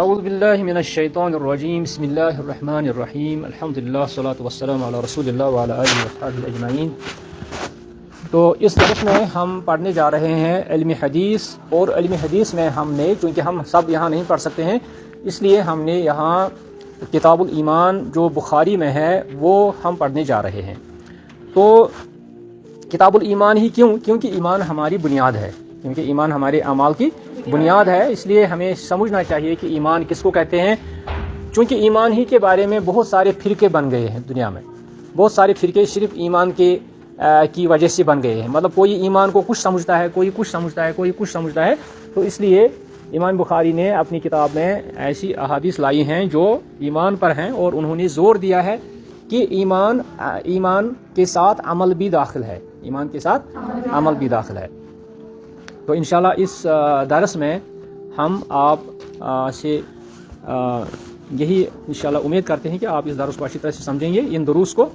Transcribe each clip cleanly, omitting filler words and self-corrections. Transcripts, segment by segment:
اعوذ باللہ من الشیطان الرجیم بسم اللہ الرحمن الرحیم الحمدللہ والصلاة والسلام علی رسول اللہ وعلی آلہ وصحبہ اجمعین۔ تو اس درس میں ہم پڑھنے جا رہے ہیں علم حدیث، اور علم حدیث میں ہم نے، چونکہ ہم سب یہاں نہیں پڑھ سکتے ہیں، اس لیے ہم نے یہاں کتاب الایمان جو بخاری میں ہے وہ ہم پڑھنے جا رہے ہیں۔ تو کتاب الایمان ہی کیوں؟ کیونکہ ایمان ہماری بنیاد ہے، کیونکہ ایمان ہمارے اعمال کی بنیاد ہے، اس لیے ہمیں سمجھنا چاہیے کہ ایمان کس کو کہتے ہیں۔ چونکہ ایمان ہی کے بارے میں بہت سارے فرقے بن گئے ہیں دنیا میں، بہت سارے فرقے صرف ایمان کی وجہ سے بن گئے ہیں، مطلب کوئی ایمان کو کچھ سمجھتا ہے، کوئی کچھ سمجھتا ہے، کوئی کچھ سمجھتا ہے۔ تو اس لیے امام بخاری نے اپنی کتاب میں ایسی احادیث لائی ہیں جو ایمان پر ہیں، اور انہوں نے زور دیا ہے کہ ایمان کے ساتھ عمل بھی داخل ہے، ایمان کے ساتھ عمل بھی داخل ہے۔ تو انشاءاللہ اس درس میں ہم آپ سے یہی انشاءاللہ امید کرتے ہیں کہ آپ اس درس کو اچھی طرح سے سمجھیں گے، ان دروس کو۔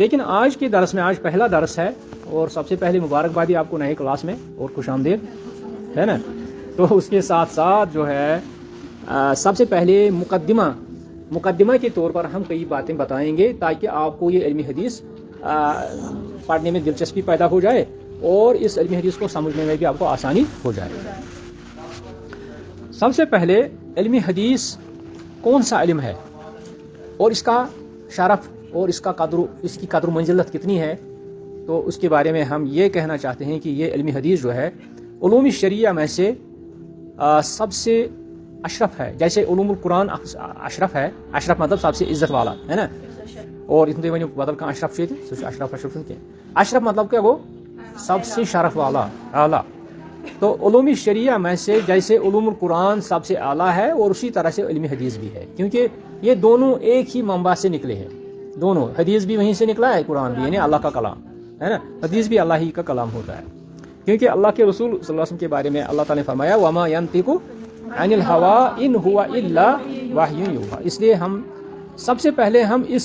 لیکن آج کے درس میں، آج پہلا درس ہے، اور سب سے پہلے مبارکبادی آپ کو نئے کلاس میں، اور خوش آمدید ہے نا۔ تو اس کے ساتھ ساتھ جو ہے سب سے پہلے مقدمہ کے طور پر ہم کئی باتیں بتائیں گے تاکہ آپ کو یہ علم حدیث پڑھنے میں دلچسپی پیدا ہو جائے، اور اس علم حدیث کو سمجھنے میں بھی آپ کو آسانی ہو جائے۔ سب سے پہلے علم حدیث کون سا علم ہے، اور اس کا شرف اور اس کی قدر و منزلت کتنی ہے، تو اس کے بارے میں ہم یہ کہنا چاہتے ہیں کہ یہ علم حدیث جو ہے علوم شریعہ میں سے سب سے اشرف ہے۔ جیسے علوم القرآن اشرف ہے، اشرف مطلب سب سے عزت والا ہے نا، اور اس میں بدل کا اشرف اشرف مطلب کیا وہ سب سے شرف والا، اعلیٰ۔ تو علوم شریعہ میں سے جیسے علوم القرآن سب سے اعلیٰ ہے، اور اسی طرح سے علم حدیث بھی ہے، کیونکہ یہ دونوں ایک ہی منبع سے نکلے ہیں، دونوں، حدیث بھی وہیں سے نکلا ہے، قرآن بھی، یعنی اللہ کا کلام ہے نا، حدیث بھی اللہ ہی کا کلام ہوتا ہے، کیونکہ اللہ کے رسول صلی اللہ علیہ وسلم کے بارے میں اللہ تعالیٰ نے فرمایا وَمَا يَنطِقُ عَنِ الْهَوَىٰ إِنْ هُوَ إِلَّا وَحْيٌ يُوحَىٰ۔ اس لیے ہم سب سے پہلے ہم اس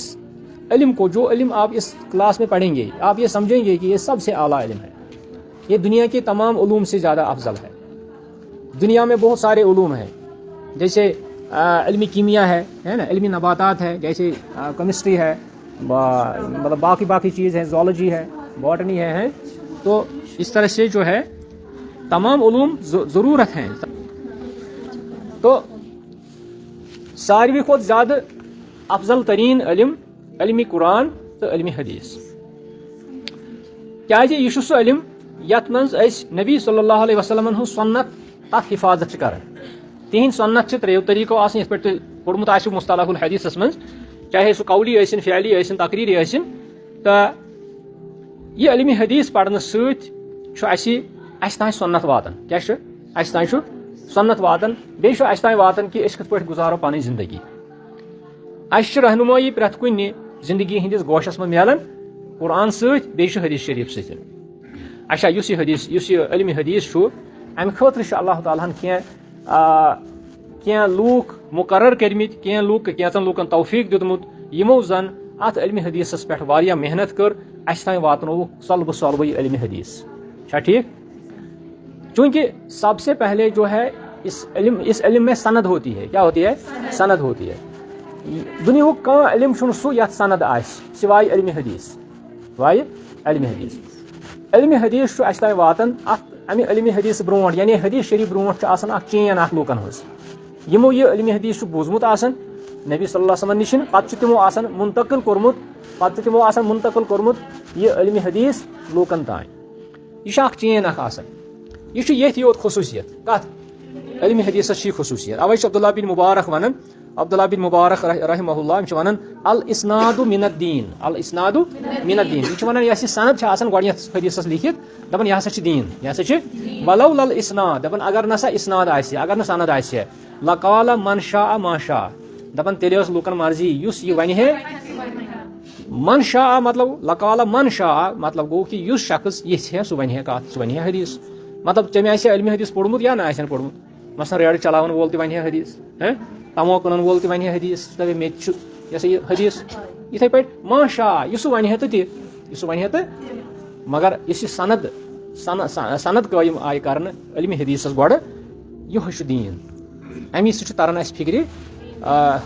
علم کو، جو علم آپ اس کلاس میں پڑھیں گے، آپ یہ سمجھیں گے کہ یہ سب سے اعلیٰ علم ہے، یہ دنیا کے تمام علوم سے زیادہ افضل ہے۔ دنیا میں بہت سارے علوم ہیں، جیسے علم کیمیا ہے نا، علم نباتات ہے، جیسے کیمسٹری ہے، مطلب باقی چیز ہے، زولوجی ہے، باٹنی ہے، تو اس طرح سے جو ہے تمام علوم ضرورت ہیں۔ تو ساروی کھوت زیادہ افضل ترین علم قرآن تو علم حدیث، کیا یہ سہ علم یت منز نبی صلی اللہ علیہ وسلم سنت تک حفاظت کر، تہند سنت تریو طریقو آسن، یت پہ پورمت آسو مصطلح الحدیث من، چاہے سہ قولی ٲسِن، فعلی ٲسِن، تقریری ٲسِن۔ تو یہ علم حدیث پڑھنے ست اس تان سنت واتن، کیا اس تان سنت واتن، بیٚیہِ چھُ اس تان واتن کہ أسۍ کِتھ پٲٹھۍ گزارو پنٕنۍ زندگی۔ اس رہنمائی پرٛٮ۪تھ کُنہِ زندگی ہندس گوشس من ملان قرآن ست، بیٚیہِ چھُ حدیث شریف ست۔ اچھا، یُس یہ علم حدیث چھُ، امہِ خٲطرٕ چھُ اللہ تعالیٰ ہن کینٛہہ لوٗکھ مقرر کٔرمٕتۍ، کینٛژن لوٗکن توفیق دیُتمُت، یِمو زن اتھ علم حدیثس پٮ۪ٹھ واریاہ محنت کٔر، اسہِ تام واتنووُکھ صلبہٕ یہ علم حدیث۔ چھا ٹھیک؟ چونکہ سب سے پہلے جو ہے اس علم میں سند ہوتی ہے، کیا ہوتی ہے؟ سند ہوتی ہے۔ دنیا کانٛہہ علم چھُنہٕ سُہ یتھ سند آسہِ سوائے علم حدیث، سوائے علم حدیث۔ علم حدیث چھُ اسہِ تام واتان امہِ علم حدیث برونٛٹھ، یعنی حدیث شریف برونٛٹھ چھُ آسان اکھ چین اکھ لوٗکن ہٕنٛز، یِمو یہ علم حدیث چھُ بوٗزمُت آسان نبی صلی اللہ علیہ وسلم نِش، پتہٕ چھُ تِمو آسان منتقل کوٚرمُت یہ علم حدیث لوٗکن تام۔ یہ چھُ اکھ چین اکھ آسان، یہ چھُ ییٚتھی یوت خصوٗصیت، کتھ علم حدیثس چھِ خصوٗصیت۔ اوے چھُ عبداللہ بن مبارک ونان، عبداللہ بن مبارک رحمہ اللہ، یِم چھِ ونان الاسناد من الدین، الاسناد من الدین، یہ چھِ ونان یۄس یہِ سند چھِ آسان گۄڈنیتھ حدیثس لیکھِتھ، دپان یہ ہسا چھِ دین، یہ ہسا چھِ ولو لل اسناد، دپان اگر نسا اسناد آسہِ، اگر نہٕ سند آسہِ، لقال من شاء ما شاء، دپان تیٚلہِ ٲس لوٗکن مرضی، یُس یہ ونہِ ہے، من شاء مطلب لقال من شاء مطلب گوٚو کہ یُس شخص یژھِ ہے سُہ ونہِ ہے کتھ، سُہ ونہِ ہے حدیث، مطلب تٔمۍ آسہِ علم حدیث پوٚرمُت یا نہ آسن پوٚرمُت، مثلاً ریڑٕ چلاون وول تہِ ونہِ ہے حدیث، تمو کٕنن وول تہِ ونہِ ہے حدیث، دپے مےٚ تہِ چھُ یہ سا یہ حدیث، یِتھے پٲٹھۍ ما شاء، یہِ سُہ ونہِ ہے تہِ، یہِ سُہ ونہِ ہے تہٕ، مگر یُس یہِ سند قٲیِم آیہِ کرنہٕ علم حدیثس گۄڈٕ، یِہوے چھُ دیٖن، امی سۭتۍ چھُ تران اَسہِ فِکرِ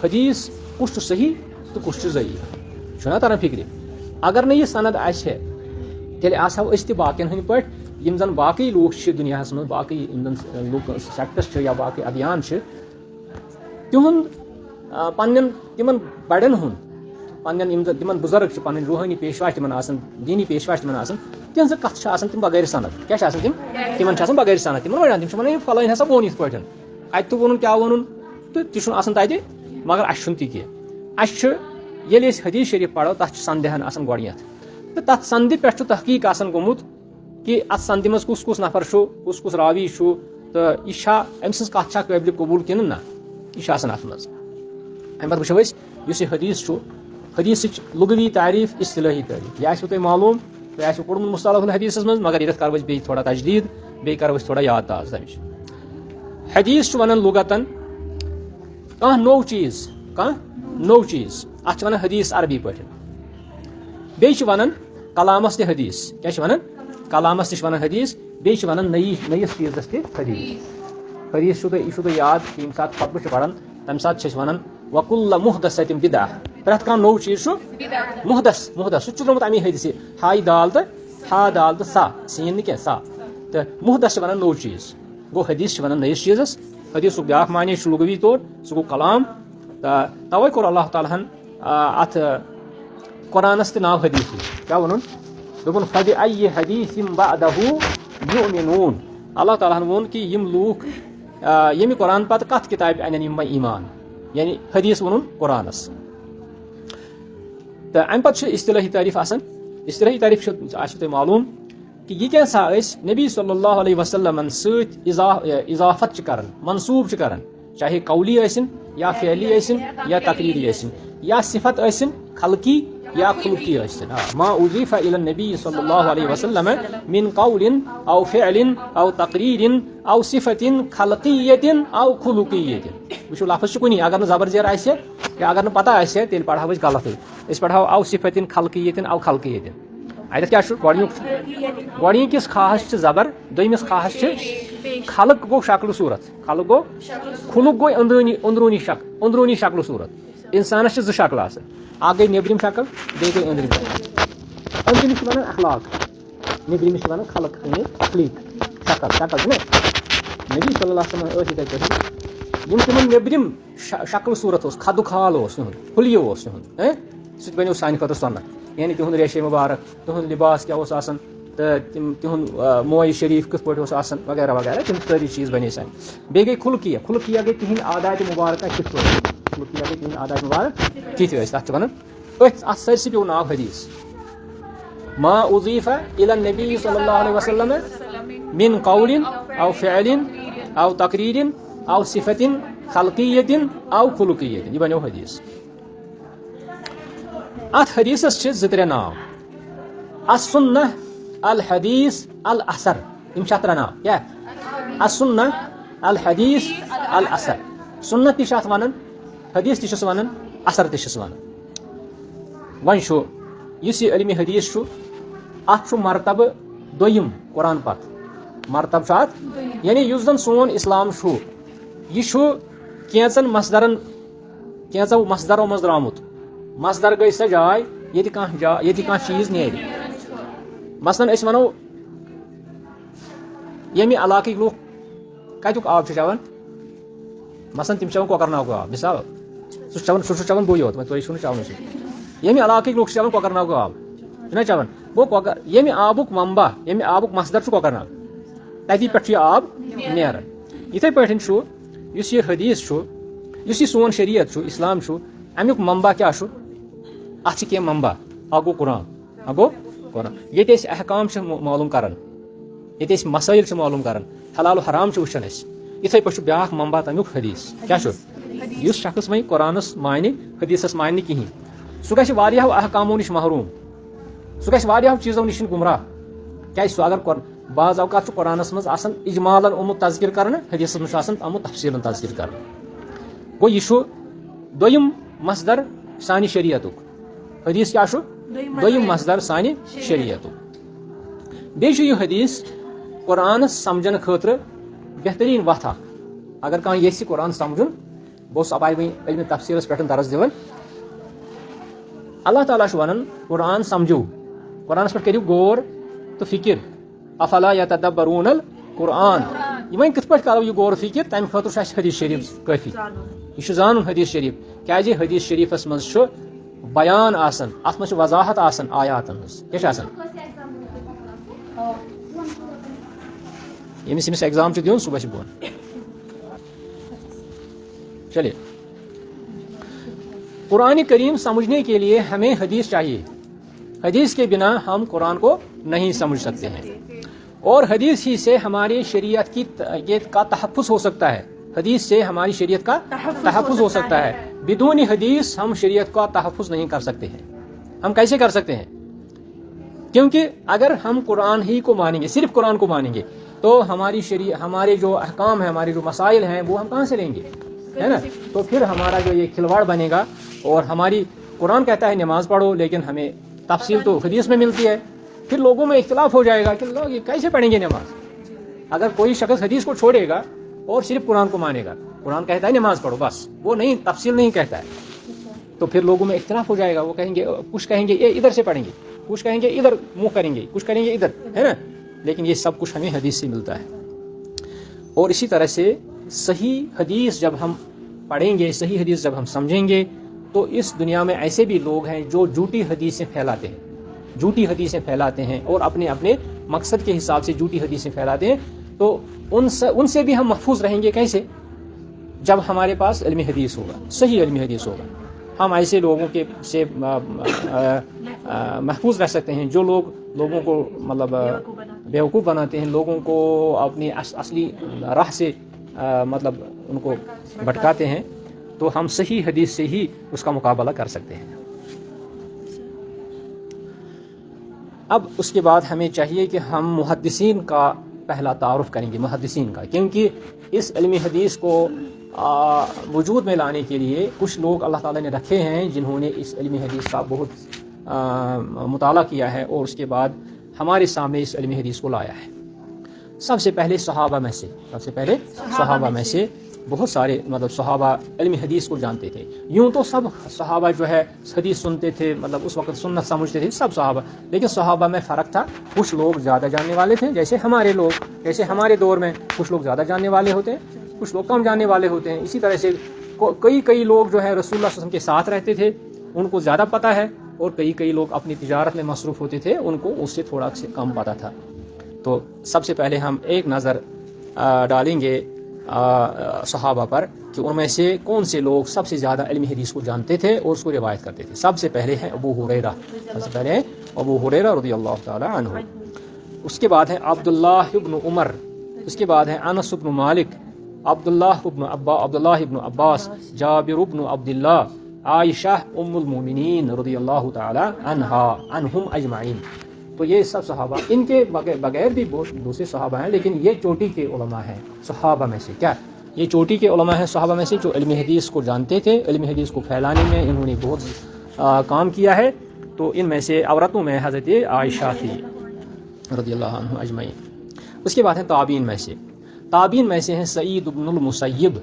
حدیث کُس چھُ صحیح تہٕ کُس چھُ ضعیٖف چھُنہ تران فِکرِ. اگر نہٕ یہِ سند آسہِ ہے تیٚلہِ آسہو أسۍ تہِ باقین ہٕنٛدۍ پٲٹھۍ یِم زن باقٕے لوٗکھ چھِ دُنیاہس منٛز باقٕے یِم زن لوٗکھ سیکٹس چھِ یا باقٕے ادیان چھِ تِہُنٛد پننٮ۪ن تِمن بڑٮ۪ن ہُنٛد پننٮ۪ن یِم زن تِمن بُزرگ چھِ پنٕنۍ روحٲنی پیشوا چھِ تِمن آسان دیٖنی پیشوا چھِ تِمن آسان تِہنٛزٕ کتھٕ چھِ آسان تِم بغٲر سند. کیٛاہ چھِ آسان تِمن چھِ آسان بغٲر سند. تِمن وڑان تِم چھِ ونان فلٲنۍ ہسا ووٚن یِتھ پٲٹھۍ اتہِ تہِ ووٚنُن کیٛاہ ووٚنُن تہٕ تہِ چھُنہٕ آسان تتہِ مگر اَسہِ چھُنہٕ تہِ کینٛہہ. اَسہِ چھُ ییٚلہِ أسۍ حدیث شریٖف پرو تتھ چھُ سندِہن آسان گۄڈنیتھ تہٕ تتھ سندِ پٮ۪ٹھ چھُ تحقیٖق آسان گوٚمُت کہِ اتھ سندِ منٛز کُس کُس نفر چھُ کُس کُس راوی چھُ تہٕ یہِ چھا أمۍ سٕنٛز کتھ چھا قٲبلِ قبوٗل کِنہٕ نہ یہِ چھُ آسان اتھ منٛز. امہِ پتہٕ وٕچھو أسۍ یُس یہِ حدیث چھُ حدیثٕچ لغوی تعریٖف اصطلٲحی تعریٖف یہِ آسوٕ تۄہہِ معلوٗم تۄہہِ آسوٕ پوٚرمُت مصطلح الحدیثس منٛز مگر ییٚتٮ۪تھ کرو أسۍ بیٚیہِ تھوڑا تجدیٖد بیٚیہِ کرو أسۍ تھوڑا یاد تازٕ تمِچ. حدیث چھُ ونان لغتن کانٛہہ نوٚو چیٖز اتھ چھِ ونان حدیث عربی پٲٹھۍ. بیٚیہِ چھِ ونان کلامس تہِ حدیث. کیٛاہ چھِ ونان کلامس تہِ چھِ ونان حدیث بیٚیہِ چھِ ونان نٔیِس چیٖزس تہِ حدیث. حدیث چھُو تۄہہِ یاد کہِ ییٚمہِ ساتہٕ خطبہٕ چھِ پران تمہِ ساتہٕ چھِ أسۍ ونان وکُلہ محدثۃ بدعہ. پرٛٮ۪تھ کانٛہہ نوٚو چیٖز چھُ محدث سُہ تہِ چھُ درٛامُت امی حدیثہِ ہایہِ دال تہٕ سا سین نہٕ کینٛہہ سا تہٕ محدث چھِ ونان نوٚو چیٖز. گوٚو حدیث چھِ ونان نٔیِس چیٖزس. حدیثُک بیاکھ معنی چھُ لغوی طور سُہ گوٚو کلام تہٕ توے کوٚر اللہ تعالیٰ ہن اتھ قرآنس تہِ ناو حدیثٕے. کیٛاہ ووٚنُن دوٚپُن فبِأَيِّ حدیٖثٍ بَعْدَهُ یُؤْمِنُونَ. اللہ تعالیٰ ہن ووٚن کہِ یِم لوٗکھ ییٚمہِ قرآن پتہٕ کتھ کِتابہِ انن یِم وۄنۍ ایٖمان یعنی حدیث ووٚنُن قرآنس. تہٕ امہِ پتہٕ چھُ اصطلٲحی تعریٖف آسان. اصطلٲحی تعریٖف آسوٕ تۄہہِ معلوٗم کہِ یہِ کیٛاہ أسۍ نبی صلی اللہ علیہ وسلمن سۭتۍ اضافت چھِ کران منصوٗب چھِ کران چاہے قولی ٲسِن یا فعلی ٲسِن یا تقریٖری ٲسِن یا صفت ٲسِن خلقی یا خلقی ٲسِن. ما اضیف الی النبی صلی اللہ علیہ وسلم من قول او فعل او تقریر او صفت خلقیت او خلقیت. وٕچھو لفظ چھُ کُنی اگر نہٕ زبر زیر آسہِ یا اگر نہٕ پتہ آسہِ ہے تیٚلہِ پرہاو أسۍ غلطٕے. أسۍ پرہاو او صفت خلقیت او خلقیت. اتٮ۪تھ کیٛاہ چھُ گۄڈنِکِس کھاہس چھِ زبر دوٚیمِس کھاہس چھِ خلق گوٚو شکلہٕ صوٗرت خلق گوٚو خلق گوٚو أنٛدروٗنی شکلہٕ صوٗرت. انسانس چھِ زٕ شکلہٕ آسان اکھ گٔے نیبرِم شکل بیٚیہِ گٔے أنٛدرِم شکل. أنٛدرِمِس چھِ ونان اخلاق نیبرِمِس چھِ ونان خلق تخلیٖق شکل چھُنہ. نبی صلی اللہ علیہ وسلم ٲسۍ یِتھے پٲٹھۍ یِم تِمن نیبرِم شکلہٕ صوٗرت اوس خدٕ خال اوس تِہُنٛد حُلیہِ اوس تِہُنٛد سُہ تہِ بنیو سانہِ خٲطرٕ سۄنت یعنی تِہُنٛد ریشے مُبارک تِہُنٛد لِباس کیٛاہ اوس آسان تہٕ تِہُنٛد مویہِ شریٖف کِتھ پٲٹھۍ اوس آسان وغیرہ وغیرہ تِم سٲری چیٖز بنے سانہِ. بیٚیہِ گٔے خلقیہ گٔے تِہنٛدۍ عاداتِ مُبارکہ کِتھ پٲٹھۍ گٔے تِہنٛدۍ عاداتِ مُبارک کِتھ ٲسۍ تتھ چھِ ونان اتھ سٲرسٕے پیٚو ناو حدیث. ما اضیف الی النبی صلی اللہ علیہ وسلم من قول او فعل او تقریر او صفت خلقیت او خلقیت. یہِ بنیو حدیث. اتھ حدیثس چھِ زٕ ترٛےٚ ناو السنہ الحدیث الاثر. یِم چھِ اتھ ترٛےٚ ناو کیٛاہ السنہ الحدیث الاثر. سنت تہِ چھِ اتھ ونان حدیث تہِ چھِس ونان اثر تہِ چھِس ونان. وۄنۍ چھُ یُس یہِ علمِ حدیث چھُ اتھ چھُ مرتبہٕ دوٚیِم قرآن پتہٕ مرتبہٕ چھُ اتھ یعنی یُس زن سون اسلام چھُ یہِ چھُ کینٛژن کینٛژو مصدرو منٛز درٛامُت. مصدر گٔے سۄ جاے ییٚتہِ کانٛہہ چیٖز نیرِ. مثلاً أسۍ ونو ییٚمہِ علاقٕکۍ لُکھ کتیُک آب چھِ چٮ۪وان مثلاً تِم چھِ چٮ۪وان کۄکر ناگُک آب مثال سُہ چھُ چٮ۪وان بٕے یوت تۄہہِ چھُو نہٕ چٮ۪وان سُہ. ییٚمہِ علاقٕکۍ لُکھ چھِ چٮ۪وان کۄکر ناگُک آب چھُنہ چٮ۪وان. گوٚو ییٚمہِ آبُک منبع ییٚمہِ آبُک مصدر چھُ کۄکر ناگ تتی پٮ۪ٹھ چھُ یہِ آب نیران. یِتھے پٲٹھۍ چھُ یُس یہِ حدیث چھُ یُس یہِ سون شریعت چھُ اسلام چھُ امیُک منبع کیٛاہ چھُ اتھ چھِ کینٛہہ منبع. اکھ گوٚو قرآن ییٚتہِ أسۍ احکام چھِ معلوٗم کران ییٚتہِ أسۍ مسٲیل چھِ معلوٗم کران حلال و حرام چھِ وٕچھان أسۍ. یِتھے پٲٹھۍ چھُ بیاکھ منبع تمیُک حدیث. کیٛاہ چھُ یُس شخص وۄنۍ قرآنس مانہِ حدیثس مانہِ نہٕ کِہینۍ سُہ گژھِ واریاہو احکامو نِش محروٗم سُہ گژھِ واریاہو چیٖزو نِش گمراہ. کیٛازِ سُہ اگر بعض اوقات چھُ قرآنس منٛز آسان اجمالن آمُت تذکر کرنہٕ حدیثس منٛز چھُ آسان آمُت تفصیٖلن تذکر کرنہٕ. گوٚو یہِ چھُ دوٚیِم مصدر سانہِ شریعتُک. حدیث کیٛاہ چھُ دوٚیِم مصدر سانہِ شریعتُک. بیٚیہِ چھُ یہِ حدیث قرآنس سمجھنہٕ خٲطرٕ بہتریٖن وتھ اکھ اگر کانٛہہ یژھِ قرآن سمجھُن بہٕ اوسُس اَپٲرۍ وۄنۍ علمِ تفسیٖرس پٮ۪ٹھ درس دِوان اللہ تعالیٰ چھُ وَنان قرآن سمجھو قرآنس پٮ۪ٹھ کٔرِو غور تہٕ فِکر افلا یتدبرون القرآن وۄنۍ کِتھ پٲٹھۍ کرو یہِ غور و فِکر تَمہِ خٲطرٕ چھُ اَسہِ حدیث شریٖف کٲفی یہِ چھُ زانُن حدیث شریٖف کیازِ حدیث شریٖفس منٛز چھُ بیان آسان اَتھ منٛز چھِ وضاحت آسان آیاتن ہٕنٛز کیاہ چھِ آسان ییٚمِس ایگزام چھُ دیُن سُہ گژھِ بۄن چلیے قرآن کریم سمجھنے کے لیے ہمیں حدیث چاہیے حدیث کے بنا ہم قرآن کو نہیں سمجھ سکتے ہیں اور حدیث ہی سے ہماری شریعت کا تحفظ ہو سکتا ہے حدیث سے ہماری شریعت کا تحفظ ہو سکتا ہے بدون حدیث ہم شریعت کا تحفظ نہیں کر سکتے ہیں ہم کیسے کر سکتے ہیں کیونکہ اگر ہم قرآن ہی کو مانیں گے صرف قرآن کو مانیں گے تو ہمارے جو احکام ہیں ہمارے جو مسائل ہیں وہ ہم کہاں سے لیں گے ہے نا تو پھر ہمارا جو یہ کھلواڑ بنے گا اور ہماری قرآن کہتا ہے نماز پڑھو لیکن ہمیں تفصیل تو حدیث میں ملتی ہے پھر لوگوں میں اختلاف ہو جائے گا کہ لوگ یہ کیسے پڑھیں گے نماز اگر کوئی شخص حدیث کو چھوڑے گا اور صرف قرآن کو مانے گا قرآن کہتا ہے نماز پڑھو بس وہ نہیں تفصیل نہیں کہتا ہے تو پھر لوگوں میں اختلاف ہو جائے گا وہ کہیں گے کچھ کہیں گے یہ ادھر سے پڑھیں گے کچھ کہیں گے ادھر منہ کریں گے کچھ کریں گے ادھر ہے نا لیکن یہ سب کچھ ہمیں حدیث سے ملتا ہے اور اسی طرح سے صحیح حدیث جب ہم پڑھیں گے صحیح حدیث جب ہم سمجھیں گے تو اس دنیا میں ایسے بھی لوگ ہیں جو جھوٹی حدیثیں پھیلاتے ہیں اور اپنے مقصد کے حساب سے جھوٹی حدیثیں پھیلاتے ہیں تو ان سے بھی ہم محفوظ رہیں گے کیسے جب ہمارے پاس علم حدیث ہوگا صحیح علم حدیث ہوگا ہم ایسے لوگوں کے سے محفوظ رہ سکتے ہیں جو لوگوں کو مطلب بیوقوف بناتے ہیں لوگوں کو اپنی اصلی راہ سے مطلب ان کو بھٹکاتے ہیں تو ہم صحیح حدیث سے ہی اس کا مقابلہ کر سکتے ہیں اب اس کے بعد ہمیں چاہیے کہ ہم محدثین کا پہلا تعارف کریں گے محدثین کا کیونکہ اس علمی حدیث کو وجود میں لانے کے لیے کچھ لوگ اللہ تعالیٰ نے رکھے ہیں جنہوں نے اس علمی حدیث کا بہت مطالعہ کیا ہے اور اس کے بعد ہمارے سامنے اس علمی حدیث کو لایا ہے سب سے پہلے صحابہ میں سے بہت سارے مطلب صحابہ علم حدیث کو جانتے تھے یوں تو سب صحابہ جو ہے حدیث سنتے تھے مطلب اس وقت سنت سمجھتے تھے سب صحابہ لیکن صحابہ میں فرق تھا کچھ لوگ زیادہ جاننے والے تھے جیسے ہمارے دور میں کچھ لوگ زیادہ جاننے والے ہوتے ہیں کچھ لوگ کم جاننے والے ہوتے ہیں اسی طرح سے کئی لوگ جو ہے رسول اللہ صلی اللہ علیہ وسلم کے ساتھ رہتے تھے ان کو زیادہ پتہ ہے اور کئی لوگ اپنی تجارت میں مصروف ہوتے تھے ان کو اس سے تھوڑا کم پتہ تھا تو سب سے پہلے ہم ایک نظر ڈالیں گے صحابہ پر کہ ان میں سے کون سے لوگ سب سے زیادہ علمی حدیث کو جانتے تھے اور اس کو روایت کرتے تھے سب سے پہلے ہیں ابو ہریرہ رضی اللہ تعالی عنہ اس کے بعد ہے عبداللہ ابن عمر اس کے بعد ہے انس ابن مالک عبداللہ ابن عباس جابر ابن عبداللہ عائشہ ام المومنین رضی اللہ تعالی عنہم اجمعین تو یہ سب صحابہ ان کے بغیر بھی بہت دوسرے صحابہ ہیں لیکن یہ چوٹی کے علماء ہیں صحابہ میں سے یہ چوٹی کے علماء ہیں صحابہ میں سے جو علم حدیث کو جانتے تھے علم حدیث کو پھیلانے میں انہوں نے بہت کام کیا ہے تو ان میں سے عورتوں میں حضرت عائشہ تھی رضی اللہ عنہ اجمعین اس کے بعد ہیں تابعین میں سے ہیں سعید بن المسیب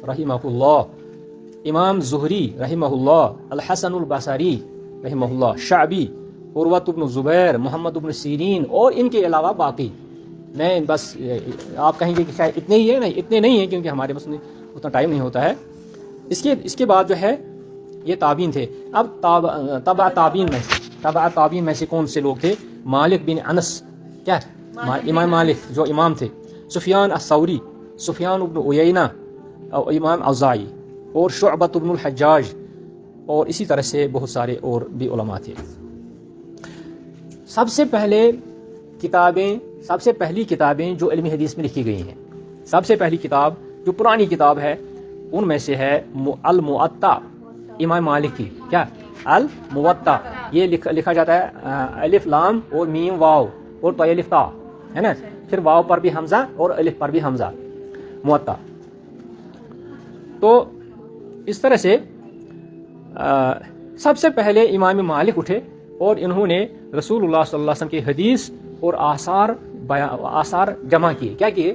رحمہ اللہ امام زہری رحمہ اللہ الحسن البصری رحمہ اللہ شعبی عروۃ بن زبیر محمد بن سیرین اور ان کے علاوہ باقی میں بس آپ کہیں گے کہ شاید اتنے ہی ہیں نہیں اتنے نہیں ہیں کیونکہ ہمارے پاس اتنا ٹائم نہیں ہوتا ہے اس کے بعد جو ہے یہ تابعین تھے اب تبع تابعین میں سے کون سے لوگ تھے مالک بن انس امام مالک جو امام تھے سفیان الثوری سفیان بن عیینہ اور امام اوزاعی اور شعبۃ بن الحجاج اور اسی طرح سے بہت سارے اور بھی علماء تھے سب سے پہلی کتابیں جو علمی حدیث میں لکھی گئی ہیں سب سے پہلی کتاب جو پرانی کتاب ہے ان میں سے ہے الموطا امام مالک کی الموطا یہ لکھا جاتا ہے الف لام اور میم واو اور تو الف تا ہے نا پھر واو پر بھی حمزہ اور الف پر بھی حمزہ موطا تو اس طرح سے سب سے پہلے امام مالک اٹھے اور انہوں نے رسول اللہ صلی اللہ علیہ وسلم کی حدیث اور آثار جمع کیے کیا کیے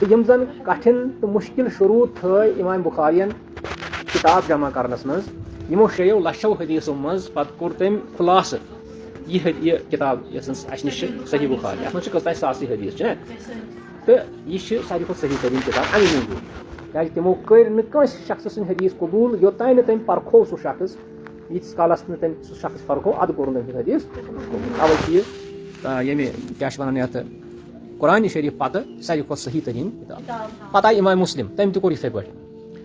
تو یم زن کٹھن تو مشکل شروع تھے امام بخارین کتاب جمع کرنس مز یمو شیو لچھو حدیثو مز پتہ کور تم خلاصہ یہ کتاب یس اس نش صحیح بخاری ات مجھ کتنا ساسی حدیث تو یہ ساری کھت صحیح ترین کتاب امی موجود کیا تمو کر نس شخص سن حدیث قبول یوتان تم پرکھو سہ شخص یتس کالس ن سہ شخص پرکھو اد کور تم حدیث قبول اوے یہ کیا ونان یت قرآن شریف پتہ ساری کھت صحیح ترین کتاب پتہ آئی امام مسلم تم تہ کور یتھے پہ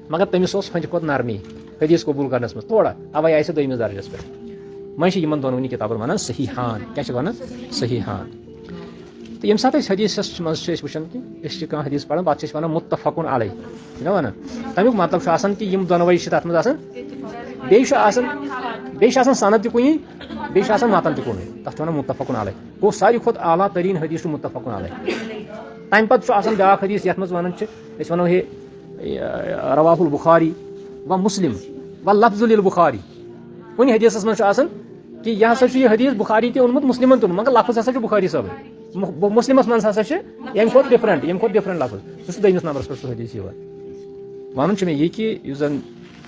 مگر تمس ہند کھت نرمی حدیث قبول کرنس مز تھوڑا اوے آئی سہ دمس درجس پہ وی دونونی کتابن ونان صحیحان کیا ونان صحیحان تو یم سات حدیثس مز وچان کہ کھانا حدیث پڑھان پتہ ونان متفقن علیہ نا ونان تمیک مطلب آسان کہ یم دونوے تر مز بیان سند تہ کن بیان متن تہ کن تک ونان متفقن علیہ گو ساری کھت اعلیٰ ترین حدیث متفقن علیہ تمہ پتہ بیاکھ حدیث یت مز ونان ونو ہے رواہ البخاری و مسلم و لفظ للبخاری کن حدیثس مز کہ یہ ہسا یہ حدیث بخاری تہ اونمت مسلمن تہ مگر لفظ ہسا بخاری صاحب مسلمس من ہسا یم کھت ڈفرنٹ لفظ سہ دمس نمبرس پہ سہ حدیث ون میں یہ کہ زن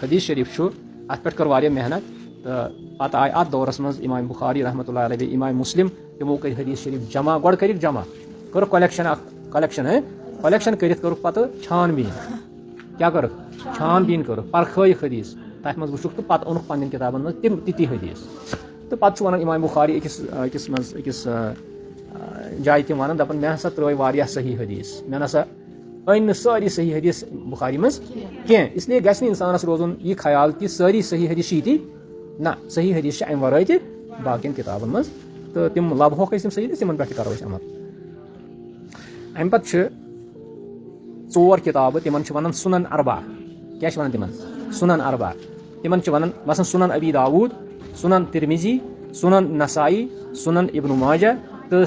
حدیث شریف ات پہ کر واریاہ محنت پتہ آئی ات دورس مز امام بخاری رحمۃ اللہ علیہ امام مسلم تمو کر حدیث شریف جمع گۄڈٕ کٔرِکھ جمع کٔرٕکھ کلیکشن کٔرِتھ کٔرٕکھ پتہٕ چھان بیٖن کیا کٔرٕکھ چھان بیٖن کٔرٕکھ پرکھٲیِکھ حدیث تتھ مز وٕچھُکھ تہٕ پتہٕ اوٚنُکھ پننٮ۪ن کتابن مز تم تِتی حدیث تو پتہ ونان امام بخاری أکِس جایہِ تِم ونان دپان مےٚ ہسا ترٛٲے واریاہ صحیح حدیث مےٚ نسا أنۍ نہٕ سٲری صحیح حدیث بخاری مز کینٛہہ اس لیے گژھِ نہٕ انسانس روزُن یہ خیال کہ سٲری صحیح حدیث چھِ یِتی نہ صحیح حدیث چھِ امہِ ورٲے تہِ باقین کتابن مز تو تم لبہوکھ أسۍ تِم صحیح تمن پٮ۪ٹھ تہِ کرو أسۍ عمل امہِ پتہٕ چھِ ژور کتابہٕ تمن چھِ ونان سنن اربع کیا چھِ ونان تمن سنن اربع تمن چھِ ونان مثلاً سنن ابی داود سنن ترمذی سنن نسائی سنن ابن ماجہ تو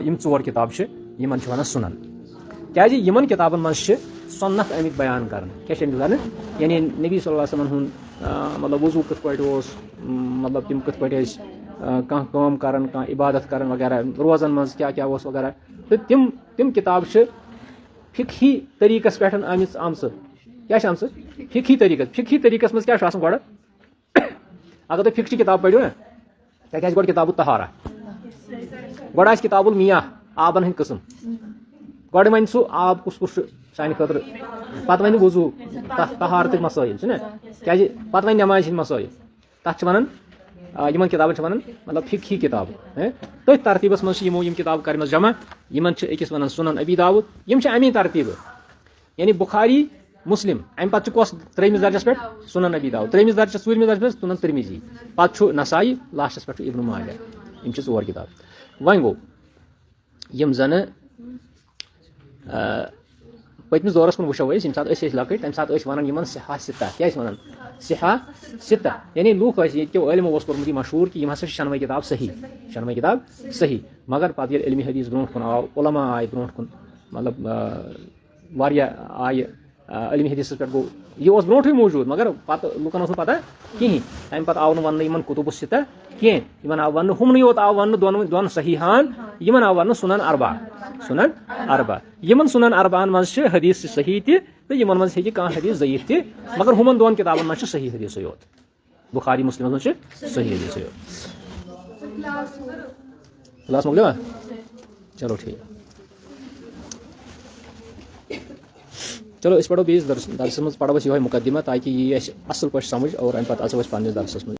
یم ژور کتاب چھِ یمن چھِ ونان سنن کیازِ یمن کتابن منٛز چھِ سنت آمٕتۍ بیان کرن کیا چھِ آمٕتۍ کرنہٕ یعنی نبی صلی اللہ علیہ وسلم ہُنٛد مطلب وضوٗ کِتھ پٲٹھۍ اوس مطلب تِم کِتھ پٲٹھۍ ٲسۍ کانٛہہ کٲم کران کانٛہہ عبادت کران وغیرہ روزن منٛز کیاہ کیاہ اوس وغیرہ تہٕ تِم کتاب چھِ فقہی طریٖقس پٮ۪ٹھ آمژٕ کیا چھِ آمژٕ فقہی طریٖقس منٛز کیاہ چھُ آسان گۄڈٕ اگر تُہۍ فقہچہِ کتاب پٔرِو نا تتہِ آسہِ گۄڈٕ کتابُ طہارہ گۄڈٕ آسہِ کتاب المیاہ آبن ہٕنٛدۍ قٕسم گۄڈٕ وَنہِ سُہ آب کُس کُس چھُ سانہِ خٲطرٕ پتہٕ وَنہِ وضوٗ تتھ طہارتٕکۍ مسٲیِل چھِنہ کیازِ پتہٕ وَنہِ نٮ۪مازِ ہٕنٛدۍ مسٲیِل تتھ چھِ ونان یمن کتابن چھِ ونان مطلب فقہی کتاب تٔتھۍ ترتیٖبس منٛز چھِ یمو یم کتاب کرِمژٕ جمع یمن چھِ أکِس ونان سنن ابی داود یم چھِ امی ترتیٖبہٕ یعنی بخاری مسلم امہِ پتہٕ چھُ کۄس ترٛیٚیمِس درجس پٮ۪ٹھ سنن ابی داود ترٛیٚیمِس درجس ژوٗرمِس درجس پٮ۪ٹھ سنن ترمذی پتہٕ چھُ نسائی لاسٹس پٮ۪ٹھ چھُ ابن ماجہ یم چھِ ژور کتاب وۄنۍ گوٚو یم زنہٕ پٔتمِس دورس کُن وٕچھو أسۍ ییٚمہِ ساتہٕ أسۍ ٲسۍ لۄکٕٹۍ تمہِ ساتہٕ ٲسۍ ونان یمن صحاح سِتہ کیاہ ٲسۍ ونان صحاح سِتہ یعنی لُکھ ٲسۍ ییٚتہِ کیو عٲلمو اوس کوٚرمُت یہِ مشہوٗر کہ یم ہسا چھِ شنوے کتاب صحیح مگر پتہٕ ییٚلہِ علمِ حدیث برونٛٹھ کُن آو علما آیہِ برونٛٹھ کُن مطلب واریاہ آیہِ علمِ حدیثس پٮ۪ٹھ گوٚو یہ اوس برونٛٹھٕے موٗجوٗد مگر پتہٕ لُکن اوس نہٕ پتہ کہیٖنۍ تمہِ پتہٕ آو نہٕ وننہٕ یمن کُتُبُ سِتہ کینٛہہ یمن آو وننہٕ ہُمنٕے یوت آو وننہٕ دۄن صحیحان یمن آو وننہٕ سنن اربع یمن سنن اربعن منٛز چھِ حدیث صحیح تہِ تہٕ یمن منٛز ہیٚکہِ کانٛہہ حدیث ضعیف تہِ مگر ہُمن دۄن کتابن منٛز چھِ صحیح حدیثٕے یوت بخاری مسلمس منٛز چھِ صحیح حدیثٕے یوت کلاس مۄکلیوا چلو ٹھیٖک چلو أسۍ پڑھو بیٚیِس درسس منٛز پڑھو أسۍ یِہوے مقدمہ تاکہ یہِ اَسہِ اصل پٲٹھۍ سمجھ اور امہِ پتہٕ اژو أسۍ پننِس درسس منٛز